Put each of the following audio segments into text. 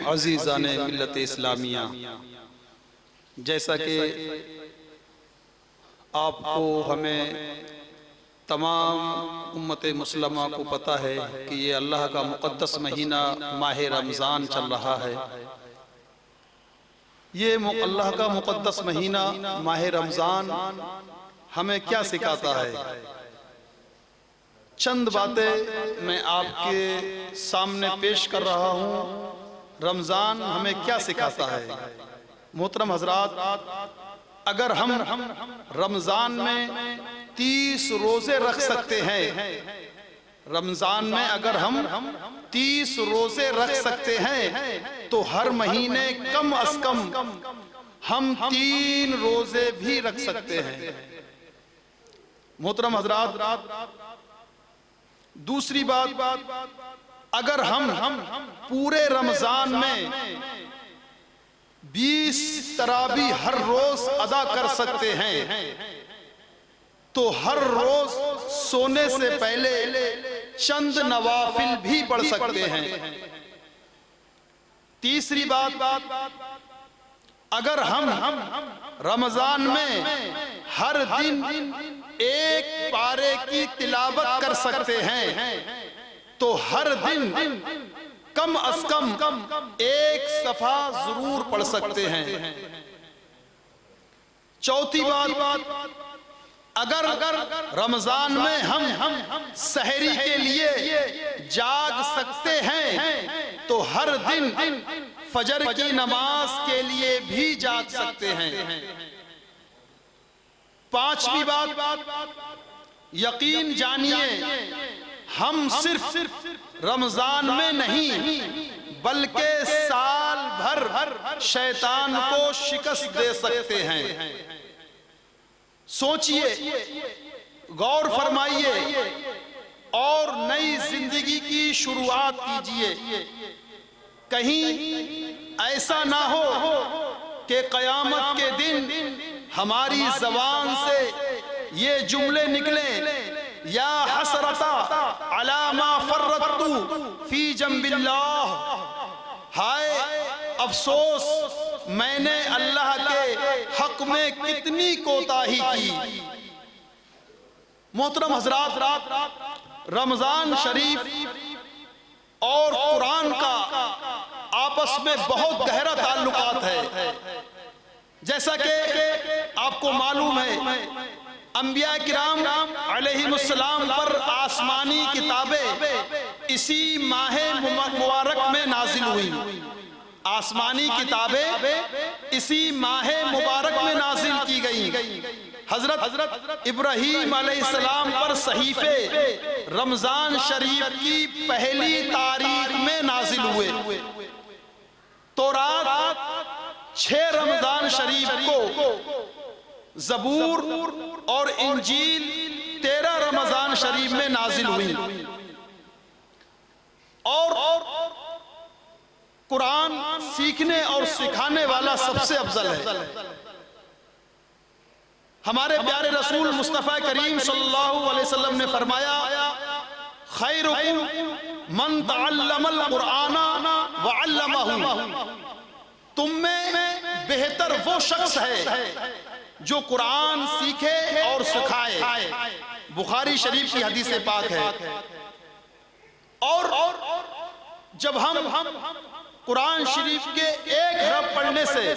عزیزان ملت اسلامیہ، جیسا کہ آپ کو ہمیں تمام امت مسلمہ کو پتہ ہے کہ یہ اللہ کا مقدس مہینہ ماہ رمضان چل رہا ہے۔ یہ اللہ کا مقدس مہینہ ماہ رمضان ہمیں کیا سکھاتا ہے؟ چند باتیں میں آپ کے سامنے پیش کر رہا ہوں۔ رمضان ہمیں کیا سکھاتا ہے؟ محترم حضرات، اگر ہم رمضان میں 30 روزے رکھ سکتے ہیں، رمضان میں اگر ہم 30 روزے رکھ سکتے ہیں تو ہر مہینے کم از کم ہم 3 روزے بھی رکھ سکتے ہیں۔ محترم حضرات، دوسری بات، اگر ہم پورے رمضان میں 20 تراویح ہر روز ادا کر سکتے ہیں تو ہر روز سونے سے پہلے چند نوافل بھی پڑھ سکتے ہیں۔ تیسری بات، اگر ہم رمضان میں ہر دن ایک پارے کی تلاوت کر سکتے ہیں تو ہر دن کم از کم ایک صفحہ ضرور پڑھ سکتے ہیں۔ چوتھی بات، اگر رمضان میں ہم سحری کے لیے جاگ سکتے ہیں تو ہر دن فجر کی نماز کے لیے بھی جاگ سکتے ہیں۔ پانچویں بات، یقین جانیے ہم صرف رمضان میں نہیں بلکہ سال بھر شیطان کو شکست دے سکتے ہیں۔ سوچئے، غور فرمائیے اور نئی زندگی کی شروعات کیجئے۔ کہیں ایسا نہ ہو کہ قیامت کے دن ہماری زبان سے یہ جملے نکلیں، یا حسرتا علی ما فرطت فی جنب اللہ، ہائے افسوس میں نے اللہ کے حق میں کتنی کوتاہی کی۔ محترم حضرات، رمضان شریف اور قرآن کا آپس میں بہت گہرا تعلقات ہے۔ جیسا کہ آپ کو معلوم ہے، انبیاء کرام علیہم السلام پر آسمانی کتابیں اسی ماہ مبارک میں نازل ہوئی۔ آسمانی کتابیں اسی ماہ مبارک میں نازل کی گئیں۔ حضرت ابراہیم علیہ السلام پر صحیفے رمضان شریف کی پہلی تاریخ میں نازل ہوئے۔ تورات 6 رمضان شریف کو، زبور اور انجیل 13 رمضان شریف میں نازل ہوئی، اور قرآن سیکھنے اور سکھانے والا سب سے افضل ہے۔ ہمارے پیارے رسول مصطفیٰ کریم صلی اللہ علیہ وسلم نے فرمایا، خیرکم من تعلم القرآن وعلمہ، تم میں بہتر وہ شخص ہے جو قرآن سیکھے اور سکھائے۔ بخاری شریف کی حدیث پاک ہے۔ اور جب ہم قرآن شریف کے ایک حرف پڑھنے سے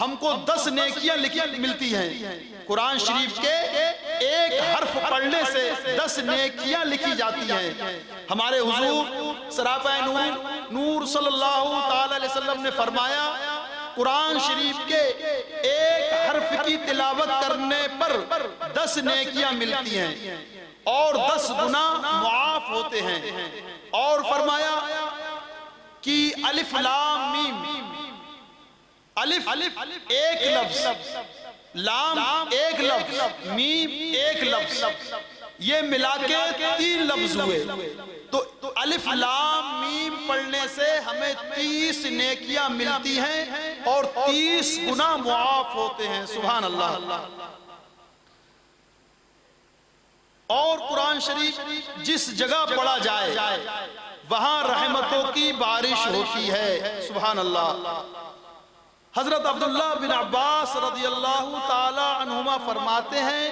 ہم کو 10 نیکیاں ملتی ہیں، قرآن شریف کے ایک حرف پڑھنے سے 10 نیکیاں لکھی جاتی ہیں۔ ہمارے حضور سراپہ نور صلی اللہ تعالی علیہ وسلم نے فرمایا، قرآن شریف کے ایک حرف کی تلاوت کرنے پر 10 نیکیاں ملتی ہیں اور 10 گناہ معاف ہوتے ہیں۔ اور فرمایا کہ الف لام میم، الف ایک لفظ، لام ایک لفظ، میم ایک لفظ، یہ ملا کے 3 لفظ ہوئے۔ تو الف لام میم پڑھنے سے ہمیں 30 نیکیاں ملتی ہیں اور 30 گناہ معاف ہوتے ہیں۔ سبحان اللہ۔ اور قرآن شریف جس جگہ پڑھا جائے وہاں رحمتوں کی بارش ہوتی ہے۔ سبحان اللہ۔ حضرت عبداللہ بن عباس رضی اللہ تعالی عنہما فرماتے ہیں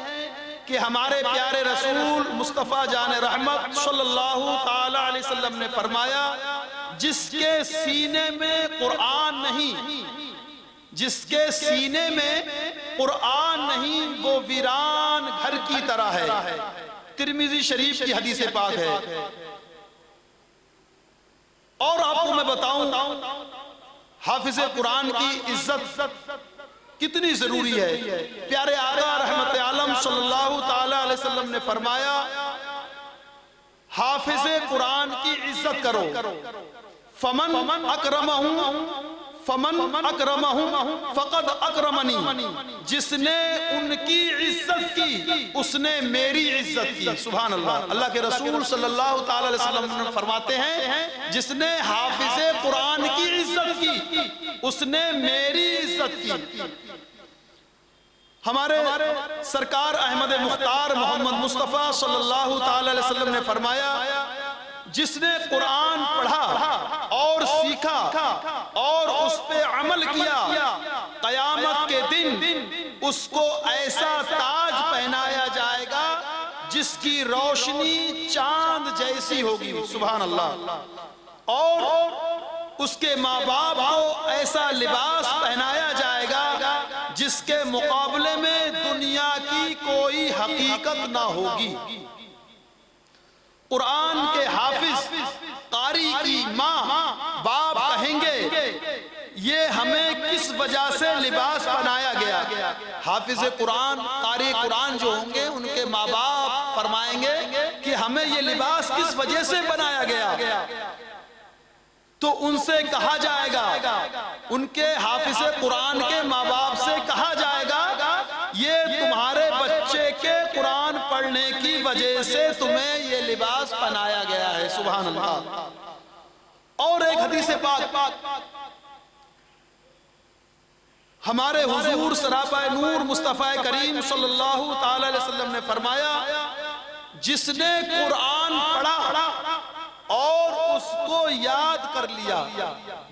کہ ہمارے پیارے رسول مصطفیٰ جان رحمت صلی اللہ تعالی علیہ وسلم نے فرمایا، جس کے سینے میں قرآن نہیں، جس کے سینے میں قرآن نہیں وہ ویران گھر کی طرح ہے۔ ترمذی شریف کی حدیث پاک ہے۔ اور آپ کو میں بتاؤں حافظ قرآن کی عزت کتنی ضروری ہے۔ پیارے آقا رحمت عالم صلی اللہ تعالی علیہ وسلم نے فرمایا، حافظ قرآن کی عزت کرو، فمن اکرمہ فقد اکرمنی، جس نے ان کی عزت کی اس نے میری عزت کی۔ سبحان اللہ۔ اللہ کے رسول صلی اللہ تعالی علیہ وسلم فرماتے ہیں، جس نے حافظ قرآن کی عزت کی اس نے میری عزت کی۔ ہمارے سرکار احمد مختار محمد مصطفیٰ صلی اللہ تعالی علیہ وسلم نے فرمایا، جس نے قرآن پڑھا اور سیکھا اور اس پہ عمل کیا، قیامت کے دن اس کو ایسا تاج پہنایا جائے گا جس کی روشنی چاند جیسی ہوگی۔ سبحان اللہ۔ اور اس کے ماں باپ کو ایسا لباس پہنایا جائے گا جس کے مقابلے میں دنیا کی کوئی حقیقت نہ ہوگی۔ قرآن کے حافظ قاری کی ماں باپ کہیں گے، یہ ہمیں کس وجہ سے لباس بنایا گیا؟ حافظ قرآن قاری قرآن جو ہوں گے ان کے ماں باپ فرمائیں گے کہ ہمیں یہ لباس کس وجہ سے بنایا گیا؟ تو ان سے کہا جائے گا، ان کے حافظ قرآن کے ماں باپ سے کہا جائے گا، یہ تمہارے بچے کے قرآن پڑھنے کی وجہ سے تمہیں یہ لباس پہنایا گیا ہے۔ سبحان اللہ۔ اور ایک حدیث پاک ہمارے حضور سراپا نور مصطفیٰ کریم صلی اللہ تعالی علیہ وسلم نے فرمایا، جس نے قرآن پڑھا اور اس کو یاد کر لیا،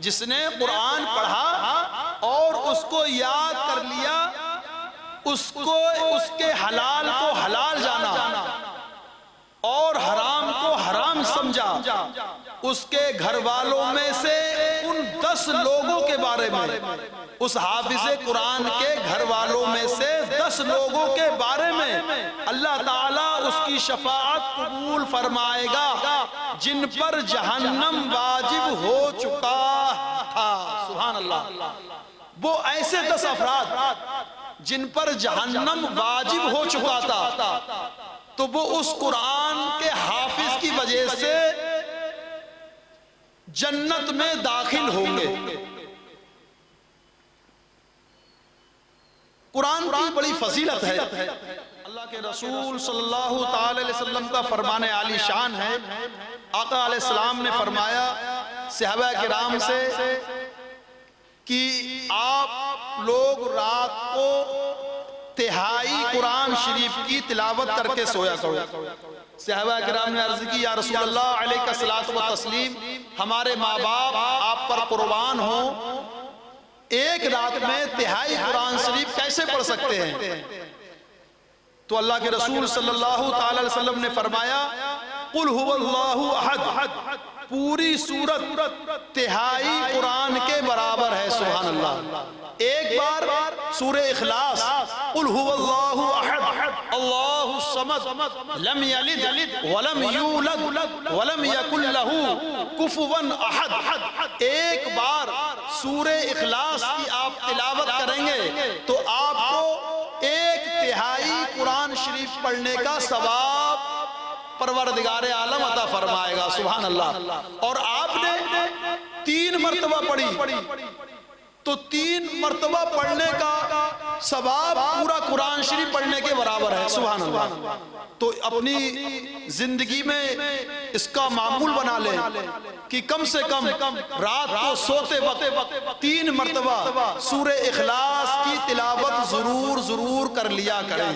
جس نے قرآن پڑھا اور اس کو یاد کر لیا، اس کو اس کے حلال کو حلال جانا اور حرام کو حرام سمجھا، اس کے گھر والوں میں سے ان 10 لوگوں کے بارے میں، اس حافظ قرآن کے گھر والوں میں سے 10 لوگوں کے بارے میں اللہ تعالیٰ اس کی شفاعت قبول فرمائے گا جن پر جہنم واجب ہو چکا تھا۔ سبحان اللہ۔ وہ ایسے 10 افراد جن پر جہنم واجب ہو چکا تھا، تو وہ اس قرآن کے حافظ کی وجہ سے جنت میں داخل ہوں گے۔ قرآن کی بڑی فضیلت ہے۔ اللہ کے رسول صلی اللہ تعالی علیہ وسلم کا فرمان عالی شان ہے۔ آقا علیہ السلام نے فرمایا صحابہ کرام سے کہ آپ لوگ رات کو تہائی قرآن شریف کی تلاوت کر کے سویا کرو۔ صحابہ کرام نے عرض کی، یا رسول اللہ علیہ الصلوۃ والتسلیم، ہمارے ماں باپ آپ پر قربان ہوں، ایک رات میں تہائی قرآن شریف کیسے پڑھ سکتے ہیں؟ تو اللہ کے رسول صلی اللہ تعالی علیہ وسلم نے فرمایا، قل هو اللہ احد، پوری سورت تہائی قرآن کے برابر ہے۔ سبحان اللہ۔ ایک بار سورہ اخلاص، قل هو اللہ احد اللہ الصمد لم یلد ولم یولد ولم یکن لہ کفوا احد، ایک بار سورہ اخلاص کی آپ تلاوت کریں گے تو آپ کو 1/3 قرآن شریف پڑھنے کا ثواب پروردگار عالم عطا فرمائے گا۔ سبحان اللہ۔ اور آپ نے 3 مرتبہ پڑھی تو 3 مرتبہ پڑھنے کا ثواب پورا قرآن شریف پڑھنے کے برابر ہے۔ سبحان اللہ۔ تو اپنی زندگی میں اس کا معمول بنا لیں کہ کم سے کم رات کو سوتے وقت 3 مرتبہ سورہ اخلاص کی تلاوت ضرور کر لیا کریں۔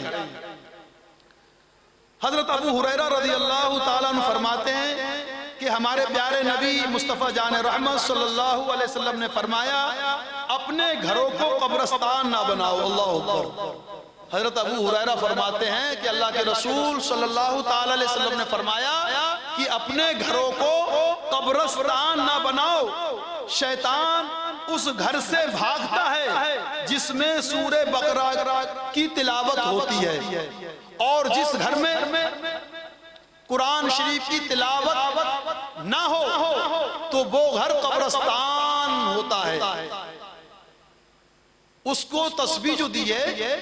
حضرت ابو ہریرہ رضی اللہ تعالیٰ عنہ فرماتے ہیں کہ ہمارے پیارے نبی مصطفیٰ جان رحمت صلی اللہ علیہ وسلم نے فرمایا اپنے گھروں کو قبرستان نہ بناؤ۔ اللہ اکبر۔ حضرت ابو ہریرہ فرماتے ہیں کہ اللہ کے رسول صلی اللہ تعالی علیہ وسلم نے فرمایا کہ اپنے گھروں کو قبرستان نہ بناؤ، شیطان اس گھر سے بھاگتا ہے جس میں سورہ بقرہ کی تلاوت ہوتی ہے، اور جس گھر میں قرآن شریف کی تلاوت نہ ہو تو وہ گھر قبرستان ہوتا ہے۔ اس کو تسبیح جو دی ہے،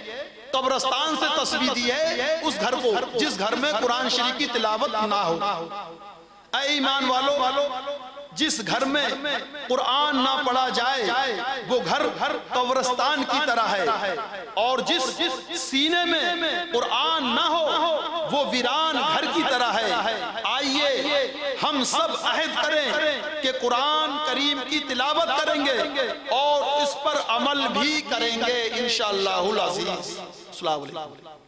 قبرستان سے تسبیح دی ہے اس گھر کو جس گھر میں قرآن شریف کی تلاوت نہ ہو۔ اے ایمان والو، جس گھر میں قرآن نہ پڑھا جائے وہ گھر قبرستان کی طرح ہے، اور جس سینے میں قرآن نہ ہو وہ ویران گھر کی طرح ہے۔ آئیے ہم سب عہد کریں کہ قرآن کریم کی تلاوت کریں گے اور اس پر عمل بھی کریں گے انشاءاللہ العزیز۔ السلام علیکم۔